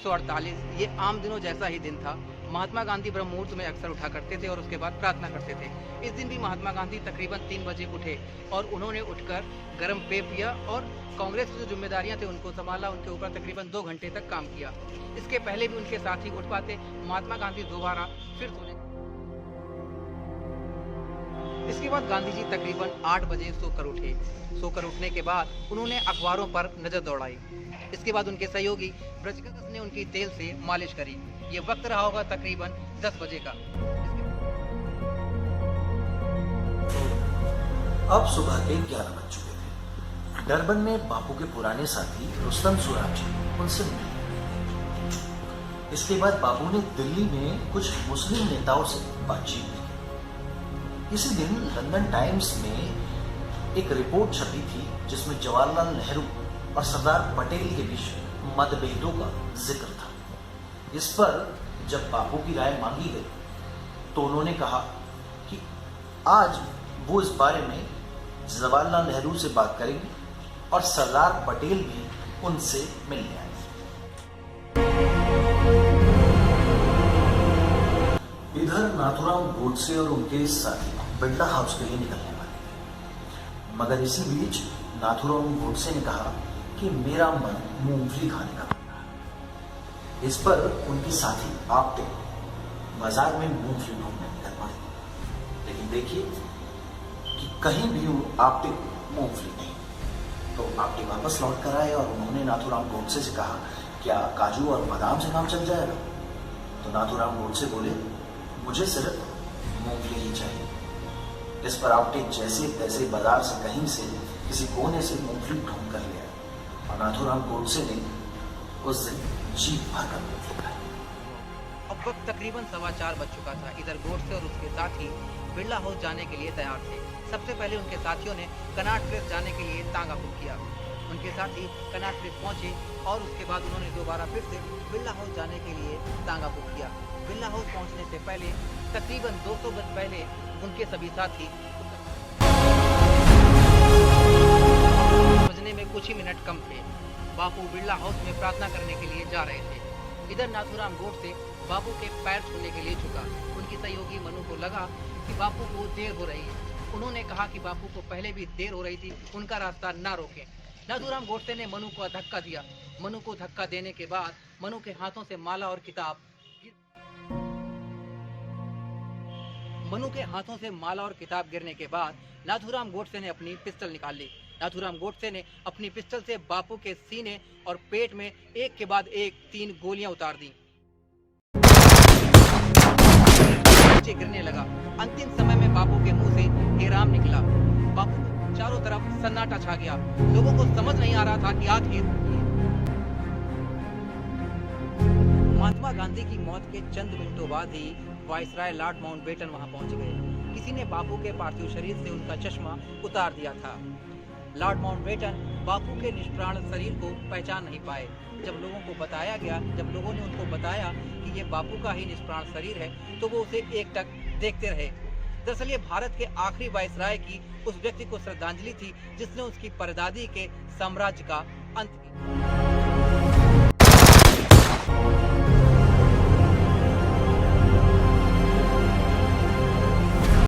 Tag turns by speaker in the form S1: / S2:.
S1: 1948 ये आम दिनों जैसा ही दिन था। महात्मा गांधी ब्रह्म मुहूर्त में अक्सर उठा करते थे और उसके बाद प्रार्थना करते थे। इस दिन भी महात्मा गांधी तकरीबन 3 बजे उठे और उन्होंने उठकर गर्म पेय पिया और कांग्रेस की जो जिम्मेदारियां थी उनको संभाला। उनके ऊपर तकरीबन 2 घंटे तक काम किया। इसके पहले भी उनके साथी उठ पाते। महात्मा गांधी दोबारा फिर सोने। इसके बाद गांधी जी तकरीबन 8 बजे सोकर उठे। सोकर उठने के बाद उन्होंने अखबारों पर नजर दौड़ाई। इसके बाद उनके सहयोगी ब्रजकाका ने उनकी तेल से मालिश करी। ये वक्त रहा होगा तकरीबन 10 बजे का।
S2: अब सुबह के 11 बज चुके थे। डरबन में बापू के पुराने साथी रुस्तम सूराज उनसे मिले। इसके बाद बापू ने दिल्ली में कुछ मुस्लिम नेताओं से बातचीत की। इसी दिन लंदन टाइम्स में एक रिपोर्ट छपी थी जिसमें जवाहरलाल नेहरू और सरदार पटेल के बीच मतभेदों का जिक्र था। इस पर जब बापू की राय मांगी गई तो उन्होंने कहा कि आज वो इस बारे में जवाहरलाल नेहरू से बात करेंगे और सरदार पटेल भी उनसे मिलने आए। इधर नाथूराम गोडसे और उनके साथी बिरला हाउस के लिए निकलने वाले थे, मगर इसी बीच नाथूराम गोडसे ने कहा कि मेरा मन मूंगफली खाने का बन रहा है। इस पर उनकी साथी आपटे बाजार में मूंगफली ढूंढने निकल पड़े, लेकिन देखिए कि कहीं भी आपटे मूंगफली नहीं। तो आपटे वापस लौट कर आए और उन्होंने नाथूराम गोडसे से कहा, क्या काजू और बादाम से काम चल जाएगा? तो नाथूराम गोडसे बोले, मुझे सिर्फ मूंगफली ही चाहिए। इस पर आपटे जैसे तैसे बाजार से कहीं से किसी कोने से मूंगफली ढूंढ कर ले आए और नाथूराम गोडसे ने उस दिन जीप भरकर मूंगफली खाई।
S1: अब वक्त तकरीबन 4:15 बज चुका था। इधर गोडसे और उसके साथी बिरला हाउस जाने के लिए तैयार थे। सबसे पहले उनके साथियों ने कनॉट प्लेस जाने के लिए तांगा बुक किया। उनके साथी कनॉट प्लेस पहुंचे और उसके बाद उन्होंने दोबारा फिर से बिरला हाउस जाने के लिए तांगा बुक किया। बिरला हाउस पहुंचने से पहले तकरीबन 200 गज पहले उनके सभी साथी बजने में कुछ ही मिनट कम थे। बापू बिरला हाउस में प्रार्थना करने के लिए जा रहे थे। इधर नाथूराम गोडसे बापू के पैर छूने के लिए झुका। उनकी सहयोगी मनु को लगा कि बापू को देर हो रही है। उन्होंने कहा कि बापू को पहले भी देर हो रही थी, उनका रास्ता ना रोकें। नाथूराम गोडसे ने मनु को धक्का दिया। मनु को धक्का देने के बाद मनु के हाथों से माला और किताब गिरने के बाद नाथूराम गोडसे ने अपनी पिस्टल निकाल ली। नाथूराम गोडसे ने अपनी पिस्टल से बापू के सीने और पेट में एक के बाद एक 3 गोलियां उतार दी। नीचे गिरने लगा। अंतिम समय में बापू के मुंह से हेराम निकला। बापू को चारों तरफ सन्नाटा छा गया। लोगों को समझ नहीं आ रहा था कि आखिर महात्मा गांधी की मौत के चंद मिनटों बाद ही वाइसराय लॉर्ड माउंटबेटन वहां पहुंच गए। किसी ने बापू के पार्थिव शरीर से उनका चश्मा उतार दिया था। लॉर्ड माउंटबेटन बापू के निष्प्राण शरीर को पहचान नहीं पाए। जब लोगों ने उनको बताया कि ये बापू का ही निष्प्राण शरीर है तो वो उसे एकटक देखते रहे। दरअसल ये भारत के आखिरी वाइसराय की उस व्यक्ति को श्रद्धांजलि थी जिसने उसकी परदादी के साम्राज्य का अंत किया।